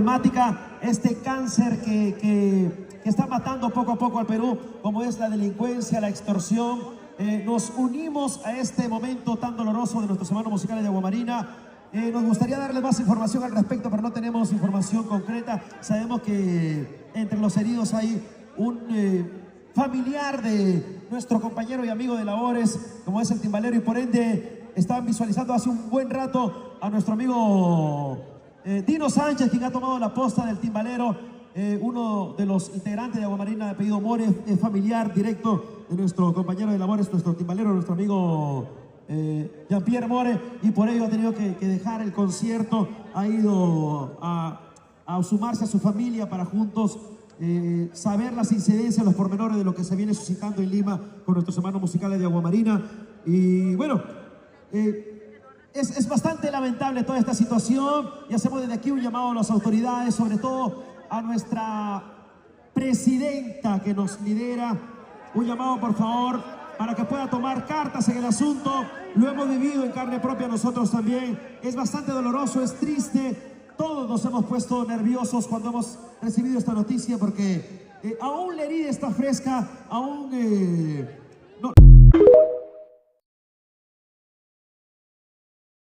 problemática, este cáncer que está matando poco a poco al Perú, como es la delincuencia, la extorsión. Nos unimos a este momento tan doloroso de nuestros hermanos musicales de Aguamarina. Nos gustaría darles más información al respecto, pero no tenemos información concreta. Sabemos que entre los heridos hay un familiar de nuestro compañero y amigo de labores, como es el timbalero, y por ende estaban visualizando hace un buen rato a nuestro amigo Dino Sánchez, quien ha tomado la posta del timbalero, uno de los integrantes de Aguamarina de apellido More, familiar directo de nuestro compañero de labores, nuestro timbalero, nuestro amigo Jean-Pierre More, y por ello ha tenido que dejar el concierto, ha ido a sumarse a su familia para juntos saber las incidencias, los pormenores de lo que se viene suscitando en Lima con nuestros hermanos musicales de Aguamarina. Y bueno, es bastante lamentable toda esta situación y hacemos desde aquí un llamado a las autoridades, sobre todo a nuestra presidenta que nos lidera, un llamado por favor para que pueda tomar cartas en el asunto. Lo hemos vivido en carne propia nosotros también. Es bastante doloroso, es triste. Todos nos hemos puesto nerviosos cuando hemos recibido esta noticia porque aún la herida está fresca, aún... no.